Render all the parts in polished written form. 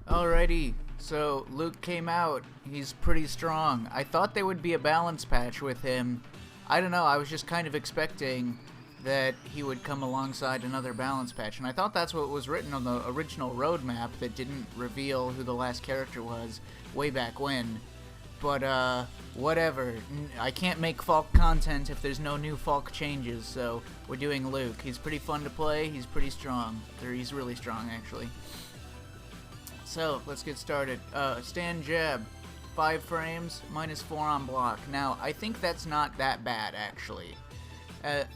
Alrighty, so Luke came out. He's pretty strong. I thought there would be a balance patch with him. I don't know, I was just kind of expecting that he would come alongside another balance patch, and I thought that's what was written on the original roadmap that didn't reveal who the last character was way back when. But, whatever. I can't make Falk content if there's no new Falk changes, so we're doing Luke. He's pretty fun to play, he's pretty strong. Or he's really strong, actually. So, let's get started. Stand jab. 5 frames, -4 on block. Now, I think that's not that bad, actually.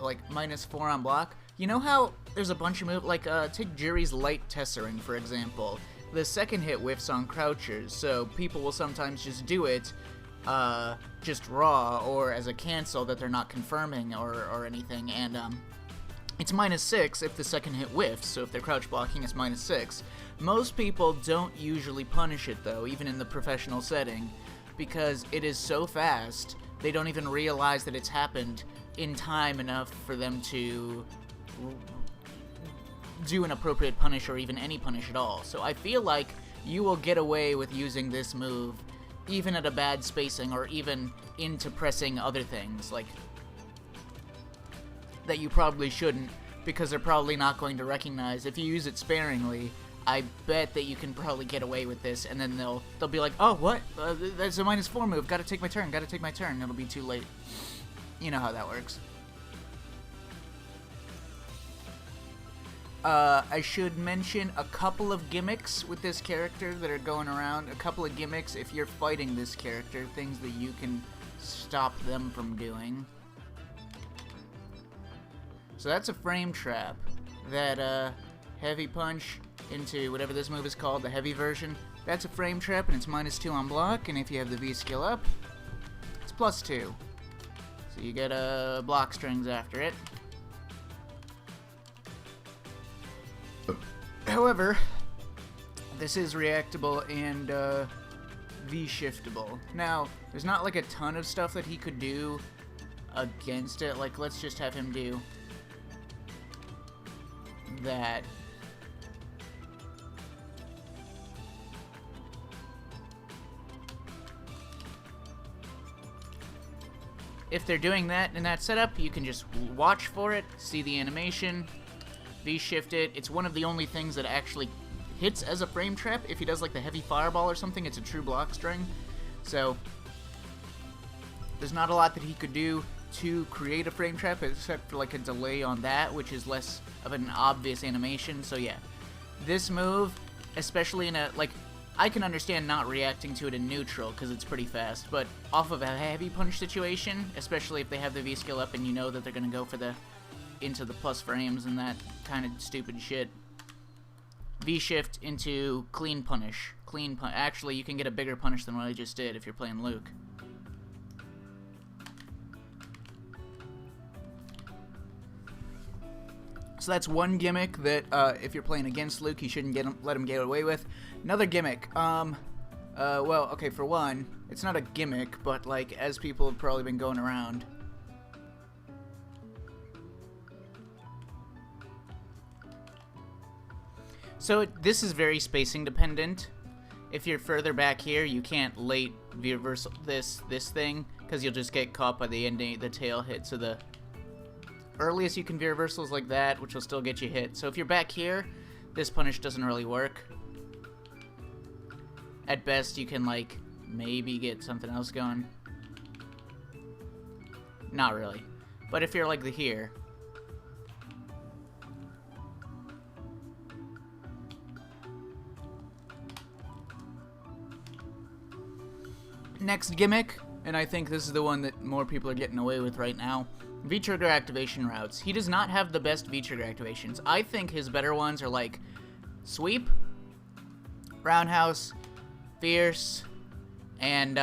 Like, -4 on block. You know how there's a bunch of moves, like, take Jury's Light Tessering, for example. The second hit whiffs on crouchers, so people will sometimes just do it, just raw, or as a cancel that they're not confirming or anything, and, it's -6 if the second hit whiffs, so if they're crouch blocking, it's -6. Most people don't usually punish it, though, even in the professional setting, because it is so fast, they don't even realize that it's happened in time enough for them to do an appropriate punish or even any punish at all. So I feel like you will get away with using this move even at a bad spacing or even into pressing other things, like that you probably shouldn't, because they're probably not going to recognize. If you use it sparingly, I bet that you can probably get away with this, and then they'll be like, oh, what? That's a -4 move, gotta take my turn, it'll be too late. You know how that works. I should mention a couple of gimmicks with this character that are going around. A couple of gimmicks if you're fighting this character, things that you can stop them from doing. So that's a frame trap. That, heavy punch into whatever this move is called, the heavy version. That's a frame trap, and it's -2 on block, and if you have the V skill up, it's +2. So you get, block strings after it. However, this is reactable and, V-shiftable. Now, there's not, like, a ton of stuff that he could do against it. Like, let's just have him do that. If they're doing that in that setup, you can just watch for it, see the animation, V-shift it. It's one of the only things that actually hits as a frame trap. If he does like the heavy fireball or something, it's a true block string. So there's not a lot that he could do to create a frame trap except for like a delay on that, which is less of an obvious animation. So yeah, this move, especially in a, like, I can understand not reacting to it in neutral because it's pretty fast, but off of a heavy punch situation, especially if they have the V skill up and you know that they're going to go for the into the plus frames and that kind of stupid shit, V-shift into clean punish. Actually, you can get a bigger punish than what I just did if you're playing Luke. So that's one gimmick that, if you're playing against Luke, you shouldn't let him get away with. Another gimmick, well, okay, for one, it's not a gimmick, but, like, as people have probably been going around, so this is very spacing dependent. If you're further back here, you can't late V-reversal this thing, because you'll just get caught by the ending, the tail hit. So the earliest you can V-reversal is like that, which will still get you hit. So if you're back here, this punish doesn't really work. At best, you can, like, maybe get something else going. Not really. But if you're like here, next gimmick, and I think this is the one that more people are getting away with right now, V-trigger activation routes. He does not have the best V-trigger activations. I think his better ones are like sweep, roundhouse, fierce, and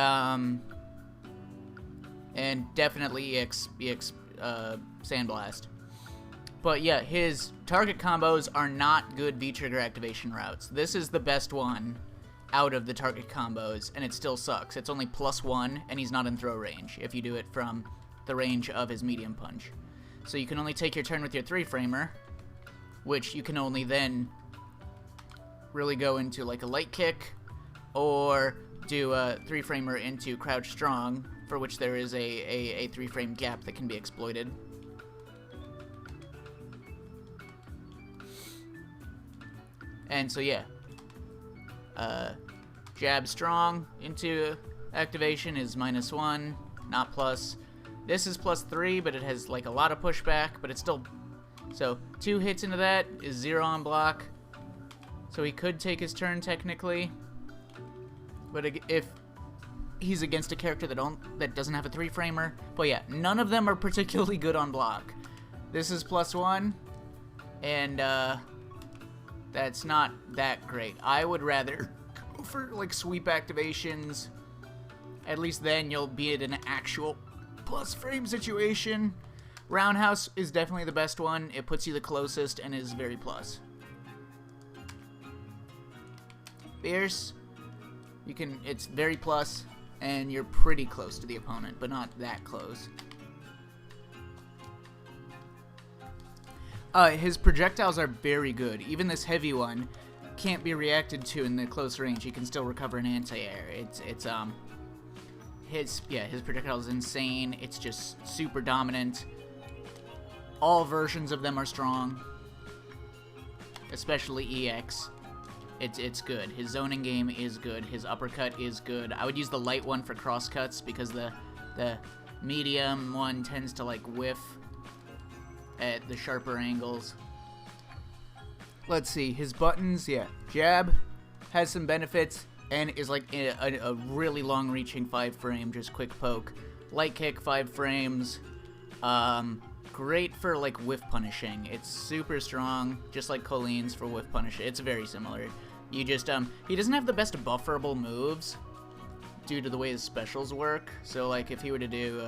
definitely EX sandblast. But yeah, his target combos are not good V-trigger activation routes. This is the best one out of the target combos, and it still sucks. It's only +1, and he's not in throw range if you do it from the range of his medium punch. So you can only take your turn with your 3-framer, which you can only then really go into like a light kick, or do a 3-framer into crouch strong, for which there is a 3-frame gap that can be exploited. And so yeah, jab strong into activation is -1, not plus. This is +3, but it has like a lot of pushback, but it's still... So 2 hits into that is 0 on block. So he could take his turn technically, but if he's against a character that doesn't have a 3-framer. But yeah, none of them are particularly good on block. This is +1, and that's not that great. I would rather go for like sweep activations. At least then you'll be in an actual plus frame situation. Roundhouse is definitely the best one. It puts you the closest and is very plus. Fierce, it's very plus, and you're pretty close to the opponent, but not that close. His projectiles are very good. Even this heavy one can't be reacted to in the close range. He can still recover an anti-air. His projectile is insane. It's just super dominant. All versions of them are strong, especially EX. It's good. His zoning game is good. His uppercut is good. I would use the light one for crosscuts because the medium one tends to like whiff at the sharper angles. Let's see, his buttons, yeah. Jab has some benefits and is like a really long-reaching 5-frame, just quick poke. Light kick, 5 frames. Great for like whiff punishing. It's super strong, just like Colleen's for whiff punishing. It's very similar. You just he doesn't have the best bufferable moves due to the way his specials work. So like if he were to do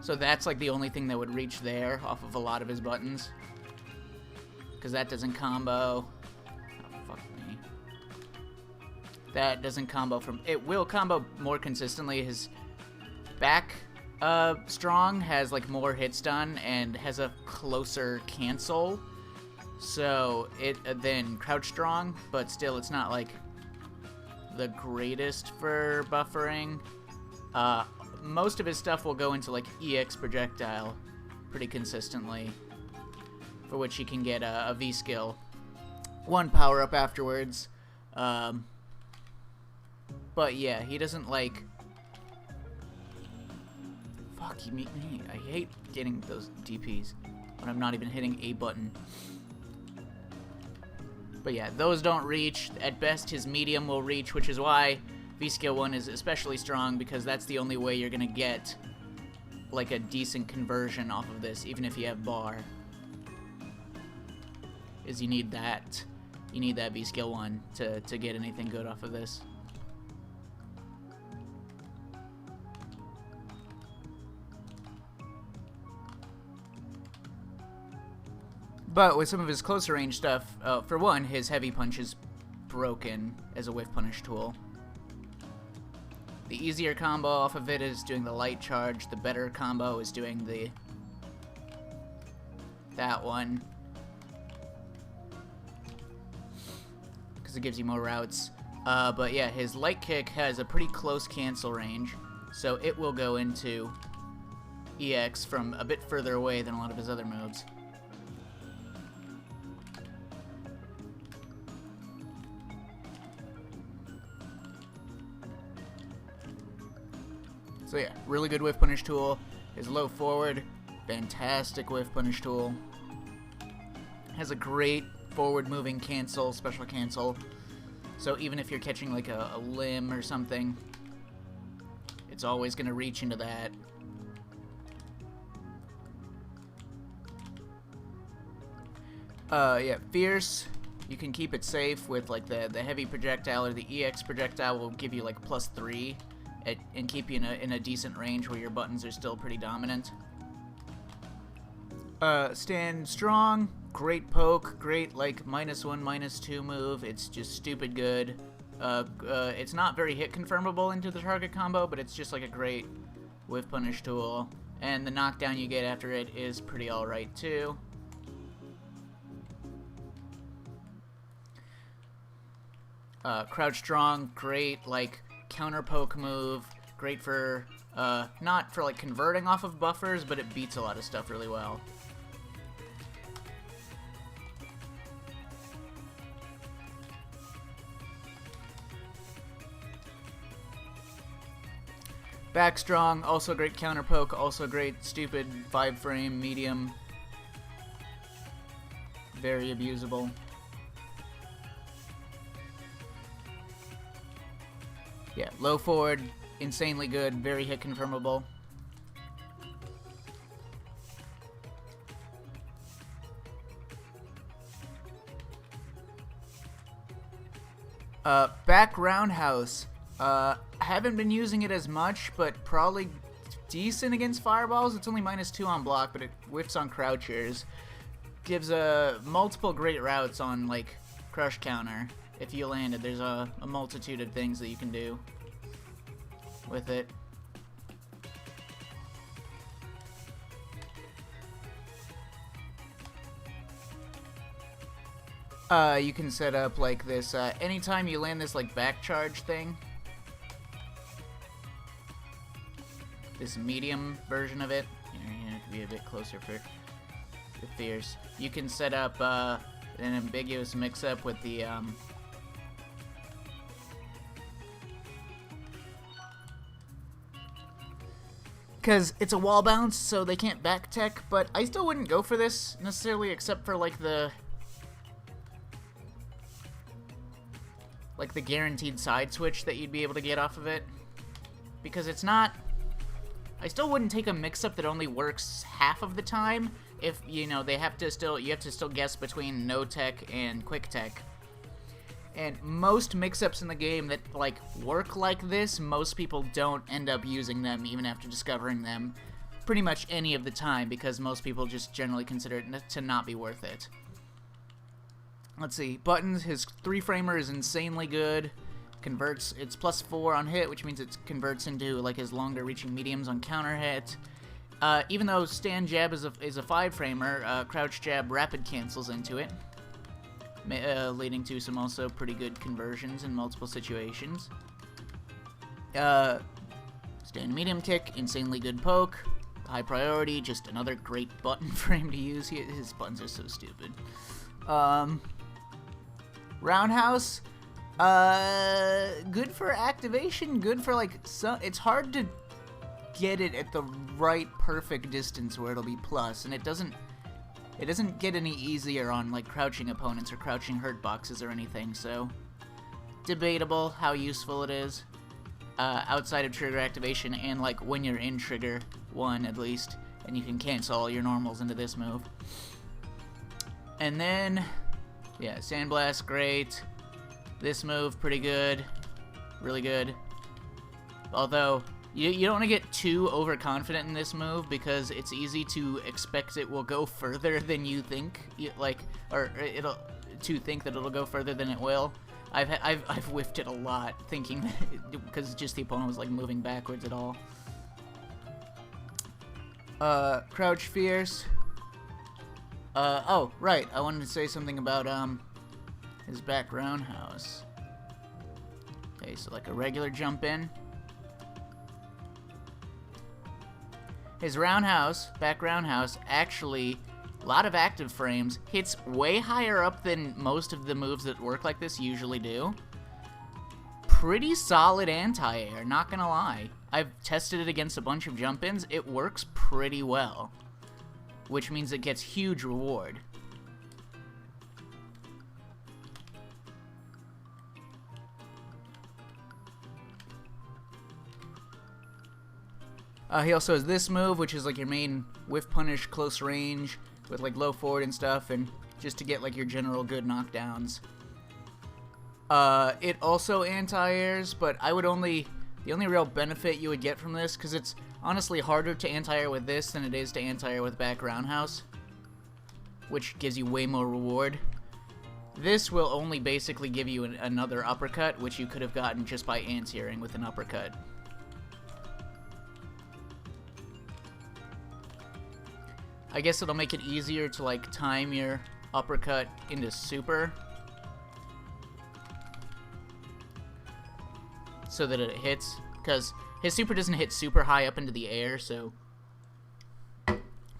so that's like the only thing that would reach there off of a lot of his buttons, because that doesn't combo. Oh, fuck me. That doesn't combo from... It will combo more consistently. His back strong has like more hits done and has a closer cancel. So than crouch strong, but still it's not like the greatest for buffering. Most of his stuff will go into like EX projectile pretty consistently, for which he can get a V skill, 1 power up afterwards. But yeah, he doesn't like... Fuck, I hate getting those DPs when I'm not even hitting a button. But yeah, those don't reach. At best, his medium will reach, which is why V skill 1 is especially strong, because that's the only way you're gonna get like a decent conversion off of this, even if you have bar. Is you need that V skill 1 to get anything good off of this. But with some of his closer range stuff, for one, his heavy punch is broken as a whiff punish tool. The easier combo off of it is doing the light charge. The better combo is doing that one, because it gives you more routes. But yeah, his light kick has a pretty close cancel range, so it will go into EX from a bit further away than a lot of his other moves. So yeah, really good whiff punish tool. His low forward, fantastic whiff punish tool. Has a great forward moving cancel, special cancel. So even if you're catching like a limb or something, it's always going to reach into that. Yeah, fierce. You can keep it safe with like the heavy projectile, or the EX projectile will give you like +3. And keep you in a decent range where your buttons are still pretty dominant. Stand strong, great poke, great like -1, -2 move. It's just stupid good. It's not very hit confirmable into the target combo, but it's just like a great whiff punish tool. And the knockdown you get after it is pretty alright too. Crouch strong, great like counter poke move, great for not for like converting off of buffers, but it beats a lot of stuff really well. Back strong, also great counter poke, also great stupid 5-frame medium. Very abusable. Yeah, low forward, insanely good, very hit confirmable. Back roundhouse. Haven't been using it as much, but probably decent against fireballs. It's only -2 on block, but it whiffs on crouchers. Gives multiple great routes on like crush counter. If you land it, there's a multitude of things that you can do with it. You can set up like this, anytime you land this like back charge thing, this medium version of it, you have to be a bit closer for the fierce. You can set up an ambiguous mix-up with the because it's a wall bounce, so they can't back tech, but I still wouldn't go for this necessarily, except for like the guaranteed side switch that you'd be able to get off of it, because it's not. I still wouldn't take a mix-up that only works half of the time. If you know you have to still guess between no tech and quick tech. And most mix-ups in the game that like work like this, most people don't end up using them even after discovering them pretty much any of the time, because most people just generally consider it to not be worth it. Let's see, buttons, his 3-framer is insanely good. Converts, it's +4 on hit, which means it converts into like his longer reaching mediums on counter hit. Even though stand jab is a 5-framer, crouch jab rapid cancels into it, leading to some also pretty good conversions in multiple situations. Stand medium kick, insanely good poke, high priority, just another great button for him to use. His buttons are so stupid. Roundhouse, good for activation, good for like it's hard to get it at the right perfect distance where it'll be plus, and it doesn't get any easier on like crouching opponents or crouching hurt boxes or anything, so debatable how useful it is outside of trigger activation and like when you're in trigger 1 at least, and you can cancel all your normals into this move. And then yeah, Sandblast, great. This move, pretty good. Really good. Although, you don't want to get too overconfident in this move, because it's easy to expect it will go further than you think. To think that it'll go further than it will. I've whiffed it a lot, thinking that because just the opponent was like moving backwards at all. Crouch fierce. Oh, right, I wanted to say something about, his back roundhouse. Okay, so like a regular jump in. His roundhouse, back roundhouse, actually, a lot of active frames, hits way higher up than most of the moves that work like this usually do. Pretty solid anti-air, not gonna lie. I've tested it against a bunch of jump-ins, it works pretty well, which means it gets huge reward. He also has this move, which is like your main whiff punish close range with like low forward and stuff, and just to get like your general good knockdowns. It also anti-airs, but the only real benefit you would get from this, because it's honestly harder to anti-air with this than it is to anti-air with back roundhouse, which gives you way more reward. This will only basically give you another uppercut, which you could have gotten just by anti-airing with an uppercut. I guess it'll make it easier to like time your uppercut into super. so that it hits, because his super doesn't hit super high up into the air, so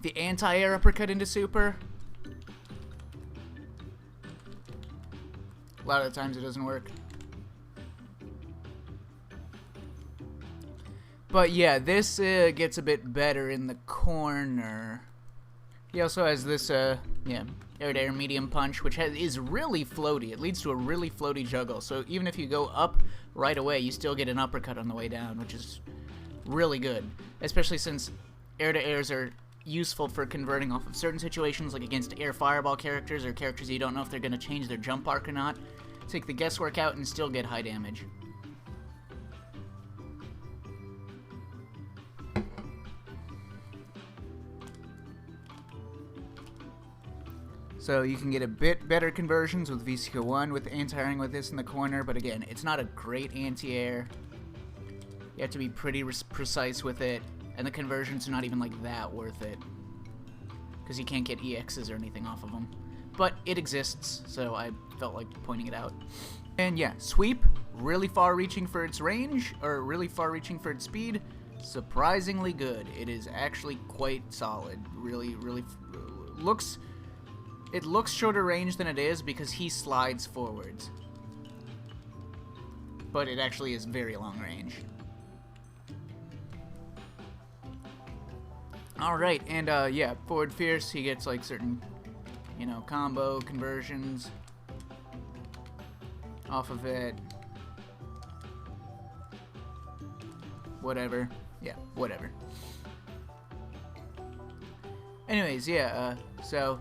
the anti-air uppercut into super, a lot of the times it doesn't work. But yeah, this gets a bit better in the corner. He also has this, yeah, air-to-air medium punch, which is really floaty. It leads to a really floaty juggle. So even if you go up right away, you still get an uppercut on the way down, which is really good. Especially since air-to-airs are useful for converting off of certain situations, like against air fireball characters or characters you don't know if they're going to change their jump arc or not. Take the guesswork out and still get high damage. So you can get a bit better conversions with v6.1 with anti-airing with this in the corner, but again, it's not a great anti-air. You have to be pretty precise with it, and the conversions are not even like that worth it, because you can't get EXs or anything off of them. But it exists, so I felt like pointing it out. And yeah, sweep, really far reaching for its range, or really far reaching for its speed, surprisingly good. It is actually quite solid. Really looks... It looks shorter range than it is because he slides forwards. But it actually is very long range. Alright, and yeah, forward fierce, he gets like certain, you know, combo conversions off of it. Whatever. Yeah, whatever. Anyways, yeah, so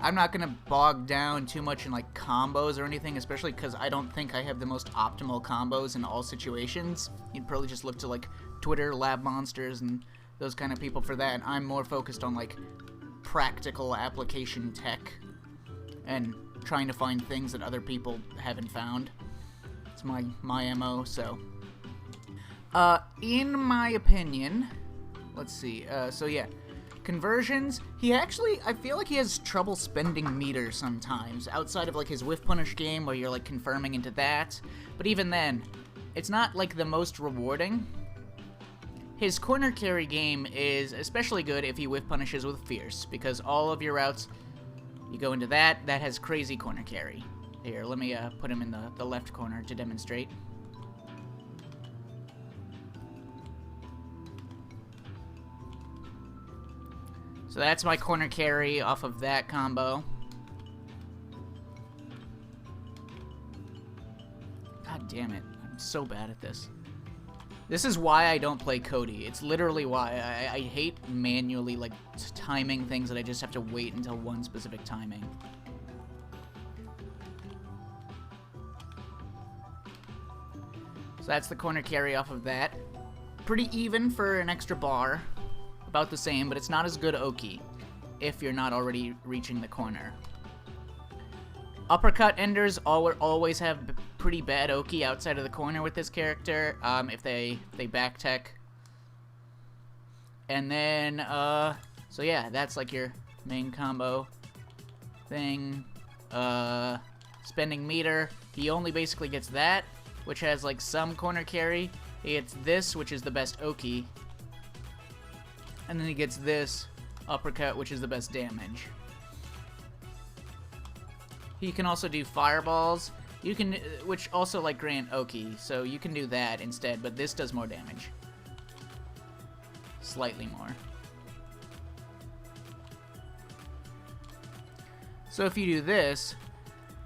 I'm not going to bog down too much in like combos or anything, especially because I don't think I have the most optimal combos in all situations. You'd probably just look to like Twitter, Lab Monsters, and those kind of people for that. I'm more focused on like practical application tech and trying to find things that other people haven't found. It's my MO, so. In my opinion, let's see, so yeah. Conversions, he actually, I feel like he has trouble spending meter sometimes, outside of like his whiff punish game where you're like confirming into that, but even then, it's not like the most rewarding. His corner carry game is especially good if he whiff punishes with fierce, because all of your routes, you go into that has crazy corner carry. Here, let me put him in the left corner to demonstrate. So that's my corner carry off of that combo. God damn it. I'm so bad at this. This is why I don't play Cody. It's literally why. I hate manually, like, timing things that I just have to wait until one specific timing. So that's the corner carry off of that. Pretty even for an extra bar. About the same, but it's not as good Oki if you're not already reaching the corner. Uppercut enders always have pretty bad Oki outside of the corner with this character, if they back tech. And then, so yeah, that's like your main combo thing. Spending meter, he only basically gets that, which has like some corner carry. He gets this, which is the best Oki. And then he gets this uppercut, which is the best damage. He can also do fireballs, which also like grant Oki, so you can do that instead, but this does more damage. Slightly more. So if you do this,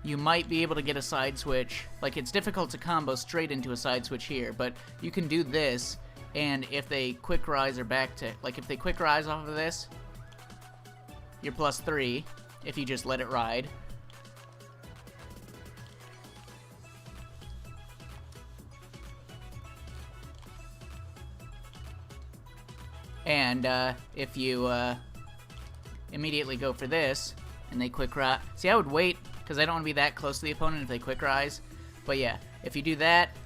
you might be able to get a side switch. Like, it's difficult to combo straight into a side switch here, but you can do this. And if they quick rise or back to, like if they quick rise off of this, you're +3 if you just let it ride. And if you immediately go for this and they quick rise, see, I would wait because I don't want to be that close to the opponent if they quick rise. But yeah, if you do that,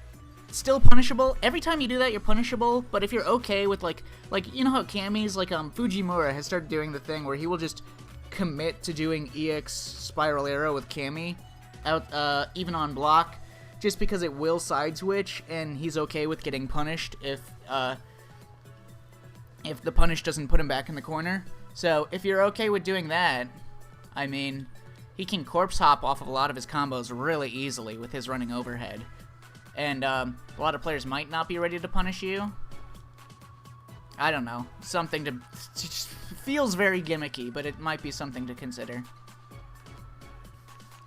still punishable. Every time you do that, you're punishable, but if you're okay with, like you know how Kami's, like, Fujimura has started doing the thing where he will just commit to doing EX Spiral Arrow with Kami out, even on block. just because it will side switch, and he's okay with getting punished if the punish doesn't put him back in the corner. So if you're okay with doing that, I mean, he can corpse hop off of a lot of his combos really easily with his running overhead. And a lot of players might not be ready to punish you. I don't know. Something to... Just feels very gimmicky, but it might be something to consider.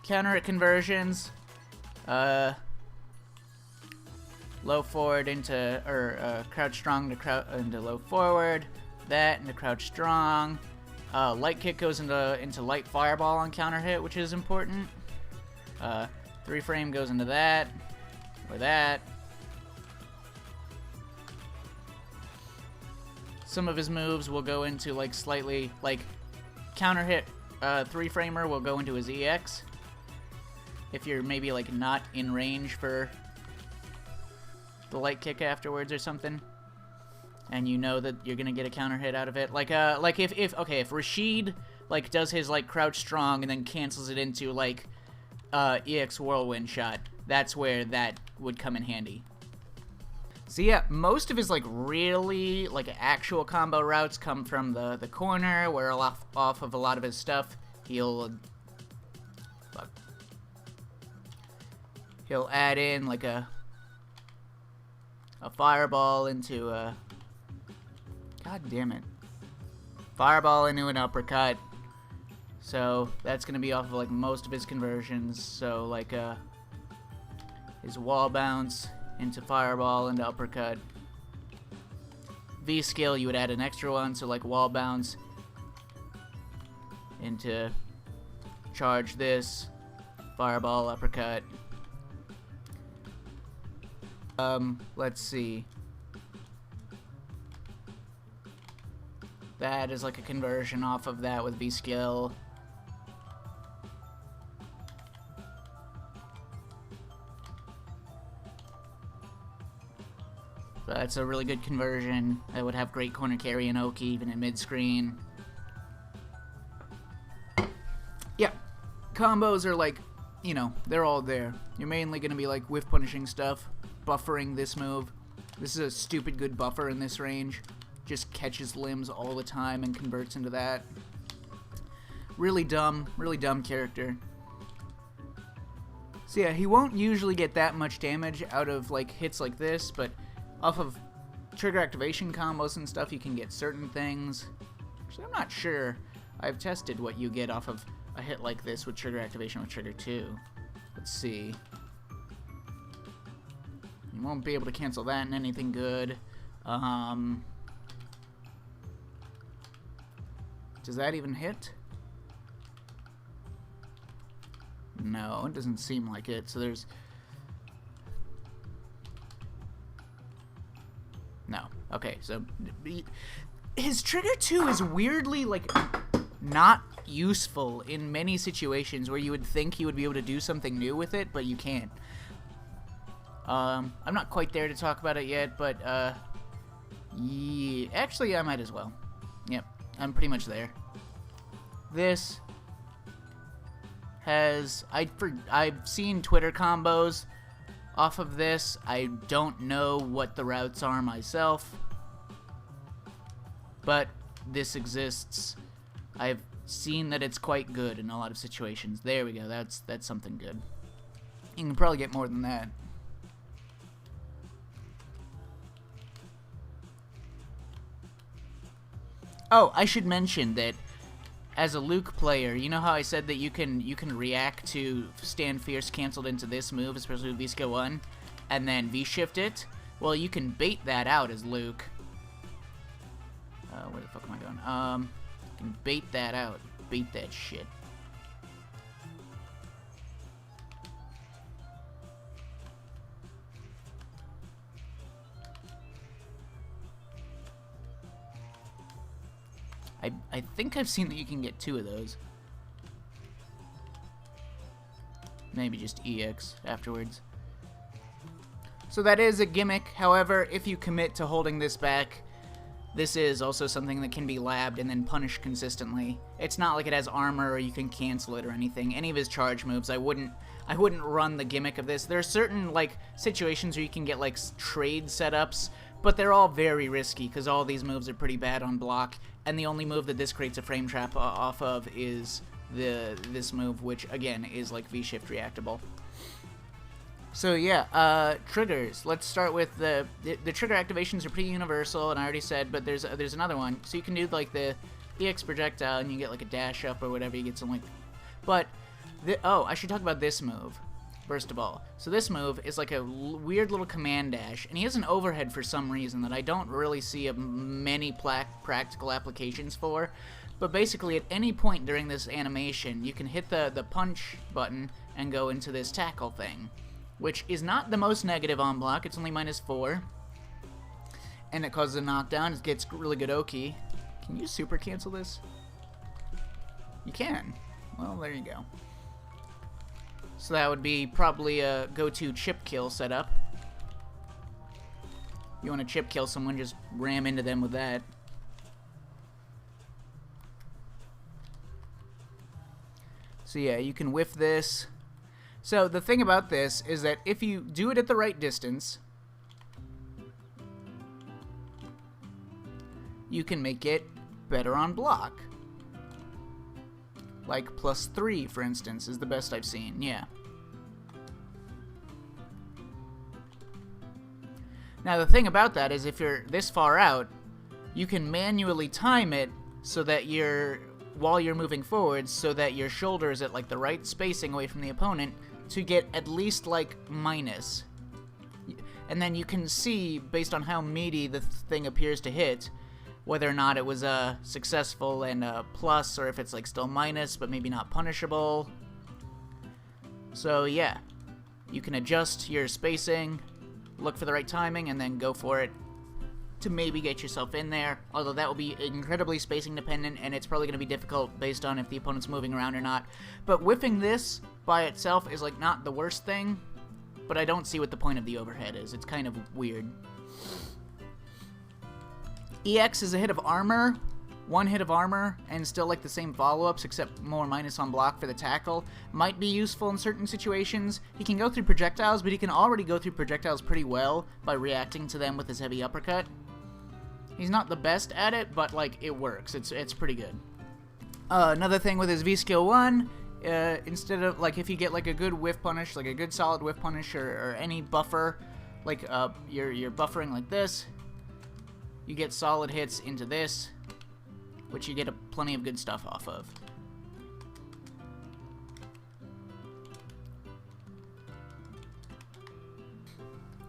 Counter hit conversions. Low forward into... Or crouch strong into low forward. That into crouch strong. Light kick goes into light fireball on counter hit, which is important. 3-frame goes into that. Or that. Some of his moves will go into like slightly like counter hit 3-framer will go into his EX. If you're maybe like not in range for the light kick afterwards or something, and you know that you're gonna get a counter hit out of it, like if Rashid like does his like crouch strong and then cancels it into like EX whirlwind shot, that's where that would come in handy. So yeah, most of his like really like actual combo routes come from the corner, where off of a lot of his stuff he'll add in like a fireball into a god damn it fireball into an uppercut. So that's gonna be off of like most of his conversions. So like his wall bounce into fireball into uppercut. V skill you would add an extra one, so like wall bounce into charge this, fireball, uppercut. Let's see. That is like a conversion off of that with V skill. That's a really good conversion. That would have great corner carry and Oki even in mid-screen. Yeah, combos are like, you know, they're all there. You're mainly going to be like whiff punishing stuff, buffering this move. This is a stupid good buffer in this range. Just catches limbs all the time and converts into that. Really dumb character. So yeah, he won't usually get that much damage out of like hits like this, but off of trigger activation combos and stuff, you can get certain things. Actually, I'm not sure. I've tested what you get off of a hit like this with trigger activation with trigger 2. Let's see. You won't be able to cancel that in anything good. Does that even hit? No, it doesn't seem like it. So there's... No. Okay, so his trigger 2 is weirdly like not useful in many situations where you would think you would be able to do something new with it, but you can't. I'm not quite there to talk about it yet, but yeah, actually I might as well. Yep, I'm pretty much there. This has I've seen Twitter combos off of this. I don't know what the routes are myself, but this exists. I've seen that it's quite good in a lot of situations. There we go. That's something good. You can probably get more than that. Oh, I should mention that as a Luke player, you know how I said that you can react to Stand Fierce canceled into this move, especially with v6.1, and then V-shift it? Well, you can bait that out as Luke. Where the fuck am I going? You can bait that out. Bait that shit. I think I've seen that you can get 2 of those. Maybe just EX afterwards. So that is a gimmick. However, if you commit to holding this back, this is also something that can be labbed and then punished consistently. It's not like it has armor or you can cancel it or anything. Any of his charge moves, I wouldn't I wouldn't run the gimmick of this. There are certain, like, situations where you can get, like, trade setups, but they're all very risky because all these moves are pretty bad on block, and the only move that this creates a frame trap off of is this move, which, again, is, like, V-shift reactable. So yeah, triggers. Let's start with the trigger activations are pretty universal, and I already said, but there's another one. So you can do like the EX projectile, and you get like a dash up or whatever. You get some like, but oh, I should talk about this move first of all. So this move is like a weird little command dash, and he has an overhead for some reason that I don't really see many practical applications for. But basically, at any point during this animation, you can hit the punch button and go into this tackle thing, which is not the most negative on block. It's only -4. And it causes a knockdown. It gets really good Oki. Can you super cancel this? You can. Well, there you go. So that would be probably a go-to chip kill setup. You want to chip kill someone, just ram into them with that. So yeah, you can whiff this. So the thing about this is that if you do it at the right distance, you can make it better on block. Like +3, for instance, is the best I've seen, yeah. Now the thing about that is if you're this far out, you can manually time it so that while you're moving forwards, so that your shoulder is at like the right spacing away from the opponent to get at least like minus. And then you can see, based on how meaty the thing appears to hit, whether or not it was successful and a plus, or if it's like still minus but maybe not punishable. So yeah, you can adjust your spacing, look for the right timing, and then go for it to maybe get yourself in there, although that will be incredibly spacing dependent, and it's probably going to be difficult based on if the opponent's moving around or not. But whiffing this by itself is like not the worst thing, but I don't see what the point of the overhead is. It's kind of weird. EX is a hit of armor, 1 hit of armor, and still like the same follow-ups, except more minus on block for the tackle. Might be useful in certain situations. He can go through projectiles, but he can already go through projectiles pretty well by reacting to them with his heavy uppercut. He's not the best at it, but like it works. It's pretty good. Another thing with his v6.1, instead of like if you get like a good whiff punish, like a good solid whiff punish, or any buffer, like you're buffering like this, you get solid hits into this, which you get plenty of good stuff off of.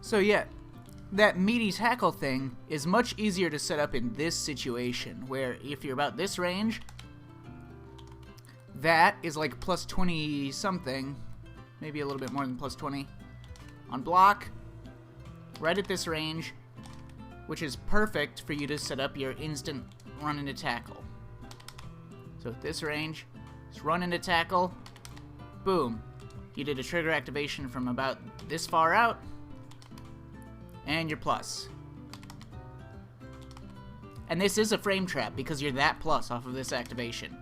So yeah, that meaty tackle thing is much easier to set up in this situation, where if you're about this range, that is like +20 something, maybe a little bit more than +20 on block, right at this range, which is perfect for you to set up your instant run into tackle. So at this range, just run into tackle, boom. You did a trigger activation from about this far out, and you're plus. And this is a frame trap because you're that plus off of this activation.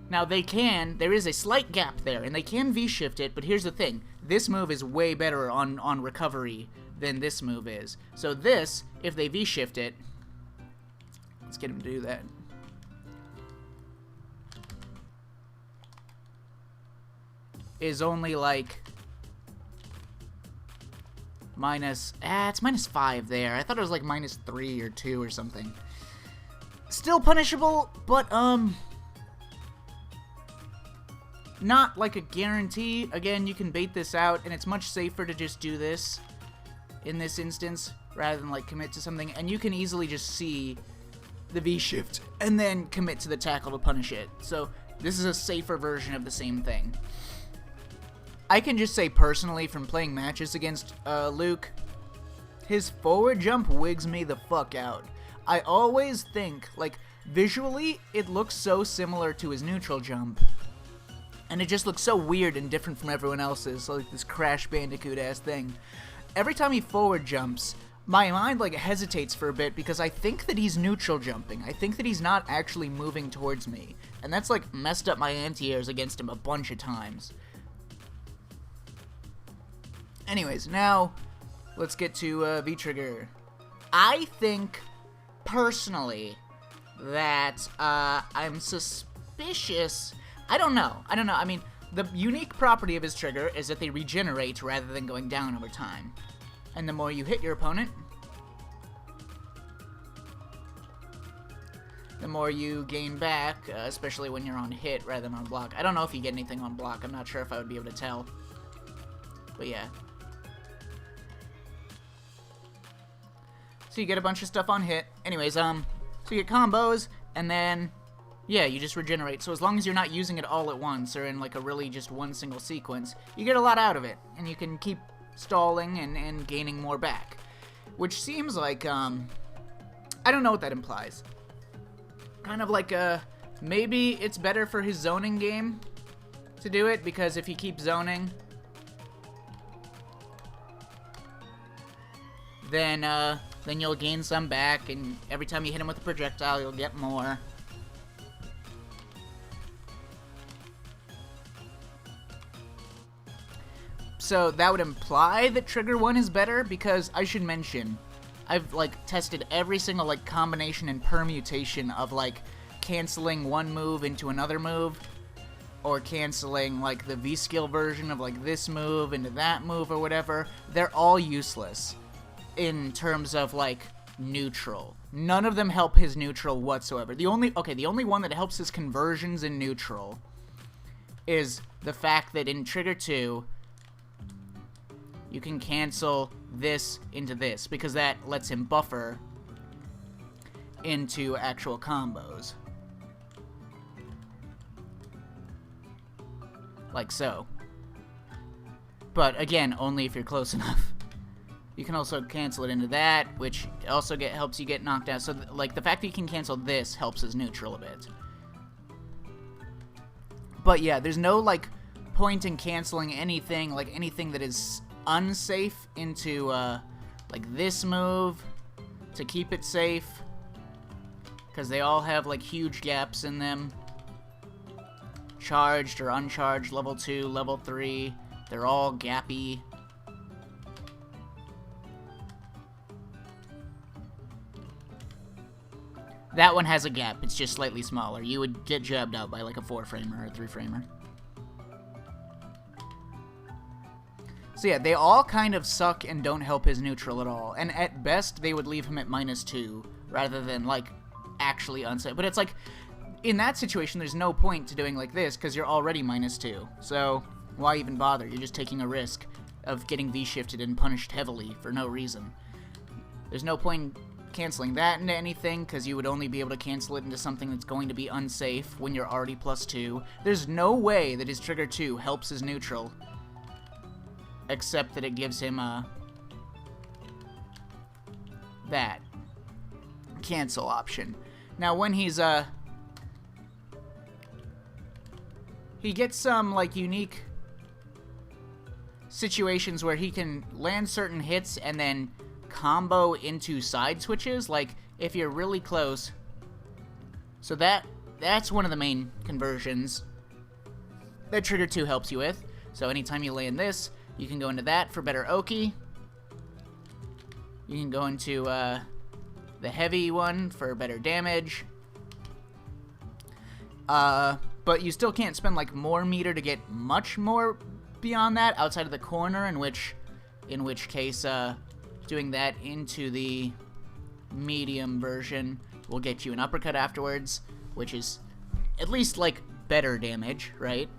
Now there is a slight gap there, and they can V-shift it, but here's the thing. This move is way better on recovery than this move is. So this, if they V-shift it, let's get him to do that. Is only like it's -5 there. I thought it was like -3 or 2 or something. Still punishable, but not like a guarantee. Again, you can bait this out, and it's much safer to just do this in this instance rather than like commit to something, and you can easily just see the V-shift and then commit to the tackle to punish it. So this is a safer version of the same thing. I can just say personally from playing matches against Luke, his forward jump wigs me the fuck out. I always think, like, visually, it looks so similar to his neutral jump. And it just looks so weird and different from everyone else's, like this Crash Bandicoot-ass thing. Every time he forward jumps, my mind, like, hesitates for a bit because I think that he's neutral jumping. I think that he's not actually moving towards me. And that's, like, messed up my anti-airs against him a bunch of times. Anyways, now let's get to V-Trigger. I think, personally, that I'm suspicious. I don't know. I mean, the unique property of his trigger is that they regenerate rather than going down over time. And the more you hit your opponent, the more you gain back, especially when you're on hit rather than on block. I don't know if you get anything on block. I'm not sure if I would be able to tell. But yeah. So you get a bunch of stuff on hit. Anyways, so you get combos, and then, yeah, you just regenerate. So as long as you're not using it all at once, or in like a really just one single sequence, you get a lot out of it. And you can keep stalling and gaining more back. Which seems like, I don't know what that implies. Kind of like, maybe it's better for his zoning game to do it, because if he keeps zoning, then you'll gain some back, and every time you hit him with a projectile, you'll get more. So that would imply that Trigger 1 is better, because I should mention, I've, like, tested every single, like, combination and permutation of, like, canceling one move into another move, or canceling, like, the V-skill version of, like, this move into that move or whatever. They're all useless in terms of, like, neutral. None of them help his neutral whatsoever. The only one that helps his conversions in neutral is the fact that in Trigger 2, you can cancel this into this, because that lets him buffer into actual combos. Like so. But again, only if you're close enough. You can also cancel it into that, which also helps you get knocked out. So, like, the fact that you can cancel this helps his neutral a bit. But yeah, there's no, like, point in canceling anything, like, anything that is unsafe into, like, this move to keep it safe. Because they all have, like, huge gaps in them. Charged or uncharged, level 2, level 3. They're all gappy. That one has a gap. It's just slightly smaller. You would get jabbed out by like a 4-framer or a 3-framer. So yeah, they all kind of suck and don't help his neutral at all. And at best, they would leave him at -2 rather than like actually unsafe. But it's like, in that situation, there's no point to doing like this because you're already -2. So why even bother? You're just taking a risk of getting V-shifted and punished heavily for no reason. There's no point canceling that into anything, because you would only be able to cancel it into something that's going to be unsafe when you're already +2. There's no way that his Trigger 2 helps his neutral, except that it gives him that cancel option. Now when he's he gets some like unique situations where he can land certain hits and then combo into side switches, like if you're really close. So that's one of the main conversions that Trigger 2 helps you with. So anytime you land this, you can go into that for better Oki. You can go into the heavy one for better damage. But you still can't spend like more meter to get much more beyond that outside of the corner, in which case doing that into the medium version will get you an uppercut afterwards, which is at least like better damage, right?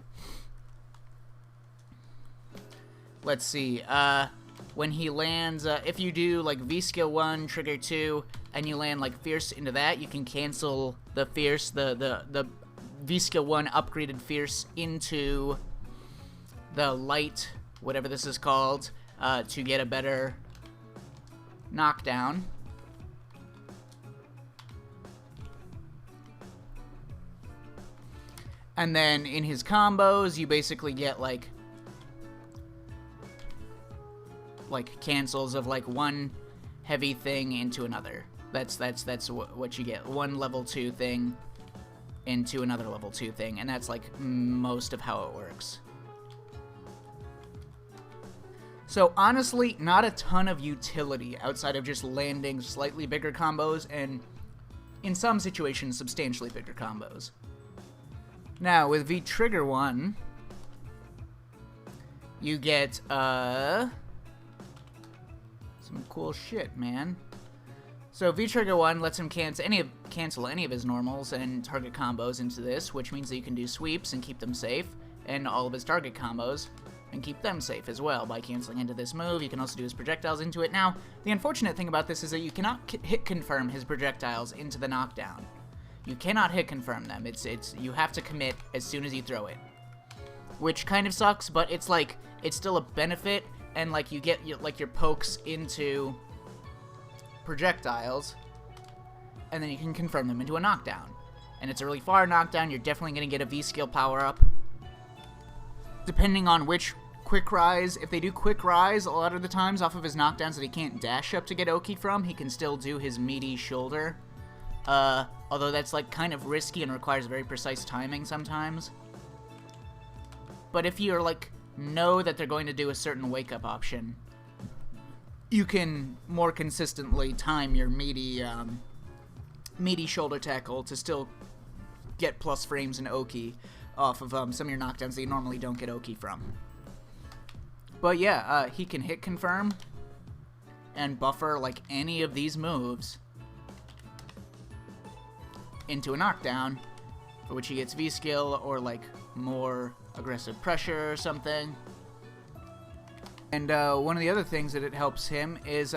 Let's see, when he lands, if you do like V-skill 1, Trigger 2, and you land like Fierce into that, you can cancel the Fierce, the V-skill 1 upgraded Fierce into the light, whatever this is called, to get a better knockdown. And then in his combos, you basically get like cancels of like one heavy thing into another. That's what you get. One level 2 thing into another level 2 thing, and that's like most of how it works. So honestly, not a ton of utility outside of just landing slightly bigger combos and, in some situations, substantially bigger combos. Now, with v6.1, you get, some cool shit, man. So v6.1 lets him cancel any of his normals and target combos into this, which means that you can do sweeps and keep them safe, and all of his target combos, and keep them safe as well by canceling into this move. You can also do his projectiles into it. Now, the unfortunate thing about this is that you cannot hit confirm his projectiles into the knockdown. You cannot hit confirm them. You have to commit as soon as you throw it, which kind of sucks. But it's like it's still a benefit, and like you get your pokes into projectiles, and then you can confirm them into a knockdown. And it's a really far knockdown. You're definitely gonna get a V skill power up, depending on which quick rise. If they do quick rise, a lot of the times off of his knockdowns that he can't dash up to get Oki from, he can still do his meaty shoulder. Although that's like kind of risky and requires very precise timing sometimes. But if you're like know that they're going to do a certain wake up option, you can more consistently time your meaty shoulder tackle to still get plus frames and Oki off of some of your knockdowns that you normally don't get Oki from. But yeah, he can hit confirm and buffer like any of these moves into a knockdown, for which he gets V skill or like more aggressive pressure or something. And one of the other things that it helps him is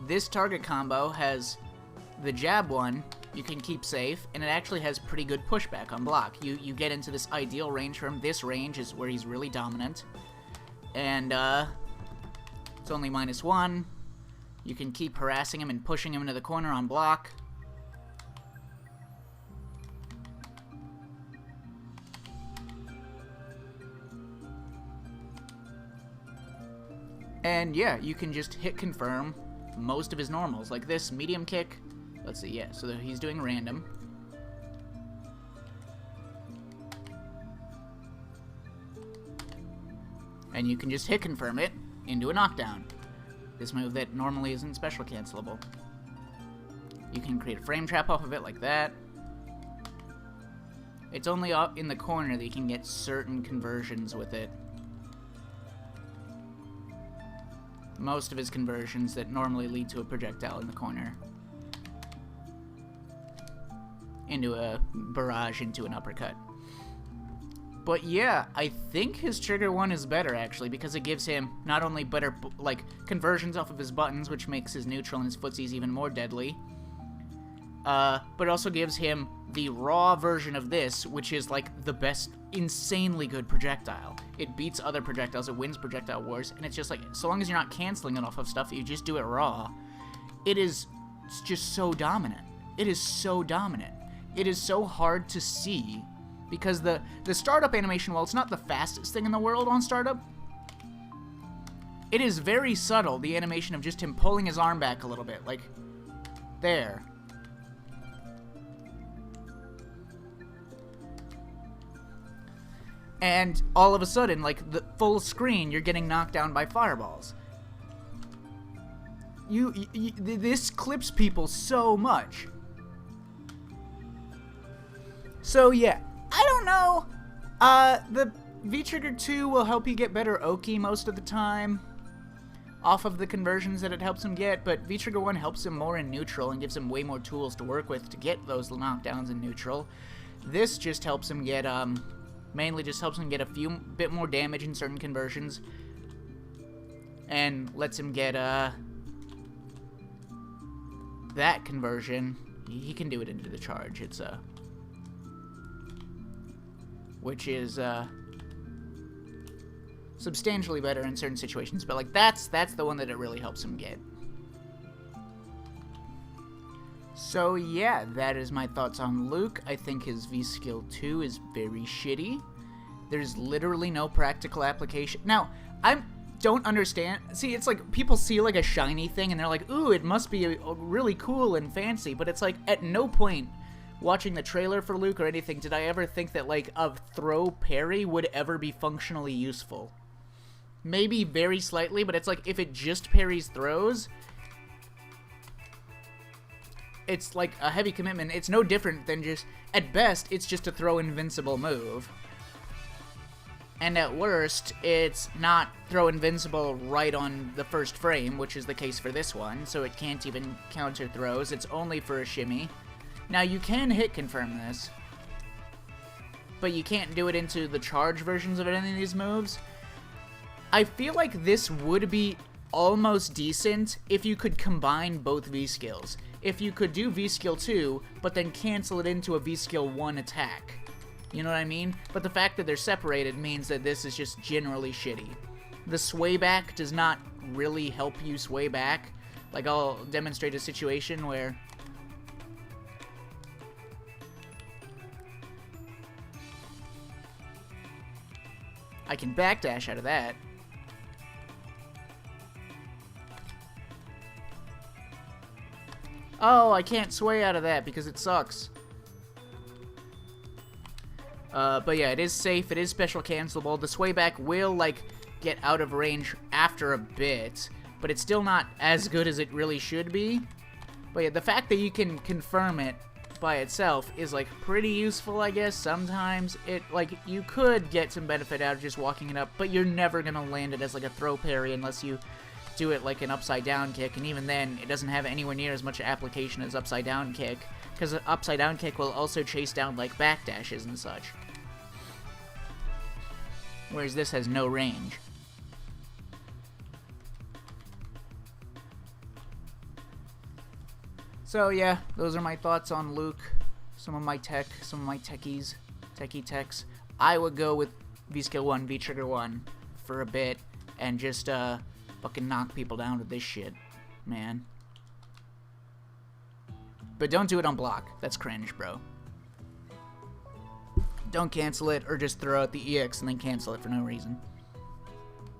this target combo has the jab one you can keep safe, and it actually has pretty good pushback on block. You get into this ideal range for him. This range is where he's really dominant, and it's only -1. You can keep harassing him and pushing him into the corner on block. And yeah, you can just hit confirm most of his normals. Like this medium kick, let's see, yeah, so he's doing random. And you can just hit confirm it into a knockdown. This move that normally isn't special cancelable. You can create a frame trap off of it like that. It's only up in the corner that you can get certain conversions with it. Most of his conversions that normally lead to a projectile in the corner. Into a barrage, into an uppercut. But yeah, I think his trigger one is better actually, because it gives him not only better like conversions off of his buttons, which makes his neutral and his footsies even more deadly, but it also gives him the raw version of this, which is like the best, insanely good projectile. It beats other projectiles, it wins projectile wars, and it's just like, so long as you're not canceling it off of stuff, you just do it raw. It's just so dominant. It is so dominant. It is so hard to see, because the startup animation, while it's not the fastest thing in the world on startup, it is very subtle, the animation of just him pulling his arm back a little bit, like, there. And all of a sudden, like, the full screen, you're getting knocked down by fireballs. This clips people so much. So, yeah, I don't know. The V-Trigger 2 will help you get better Oki most of the time off of the conversions that it helps him get, but V-Trigger 1 helps him more in neutral and gives him way more tools to work with to get those knockdowns in neutral. This just helps him get, mainly just helps him get a bit more damage in certain conversions, and lets him get, that conversion. He can do it into the charge. It's, which is, substantially better in certain situations, but, like, that's the one that it really helps him get. So, yeah, that is my thoughts on Luke. I think his V-Skill 2 is very shitty. There's literally no practical application. Now, I don't understand. See, it's like people see, like, a shiny thing, and they're like, ooh, it must be really cool and fancy, but it's like, at no point watching the trailer for Luke or anything did I ever think that, like, a throw parry would ever be functionally useful. Maybe very slightly, but it's like if it just parries throws, it's like a heavy commitment. It's no different than just, at best, it's just a throw invincible move. And at worst, it's not throw invincible right on the first frame, which is the case for this one, so it can't even counter throws. It's only for a shimmy. Now, you can hit confirm this, but you can't do it into the charge versions of any of these moves. I feel like this would be almost decent if you could combine both V-skills. If you could do V-skill 2, but then cancel it into a V-skill 1 attack. You know what I mean? But the fact that they're separated means that this is just generally shitty. The sway back does not really help you sway back. Like, I'll demonstrate a situation where I can backdash out of that. Oh, I can't sway out of that because it sucks. But yeah, it is safe, it is special cancelable. The sway back will, like, get out of range after a bit, but it's still not as good as it really should be. But yeah, the fact that you can confirm it by itself is, like, pretty useful, I guess, sometimes. You could get some benefit out of just walking it up, but you're never gonna land it as, like, a throw parry unless you do it like an upside down kick, and even then, it doesn't have anywhere near as much application as upside down kick, because an upside down kick will also chase down, like, backdashes and such. Whereas this has no range. So yeah, those are my thoughts on Luke. Some of my techies, techie techs. I would go with V-skill 1, V-trigger 1 for a bit, and just fucking knock people down with this shit, man. But don't do it on block. That's cringe, bro. Don't cancel it, or just throw out the EX and then cancel it for no reason.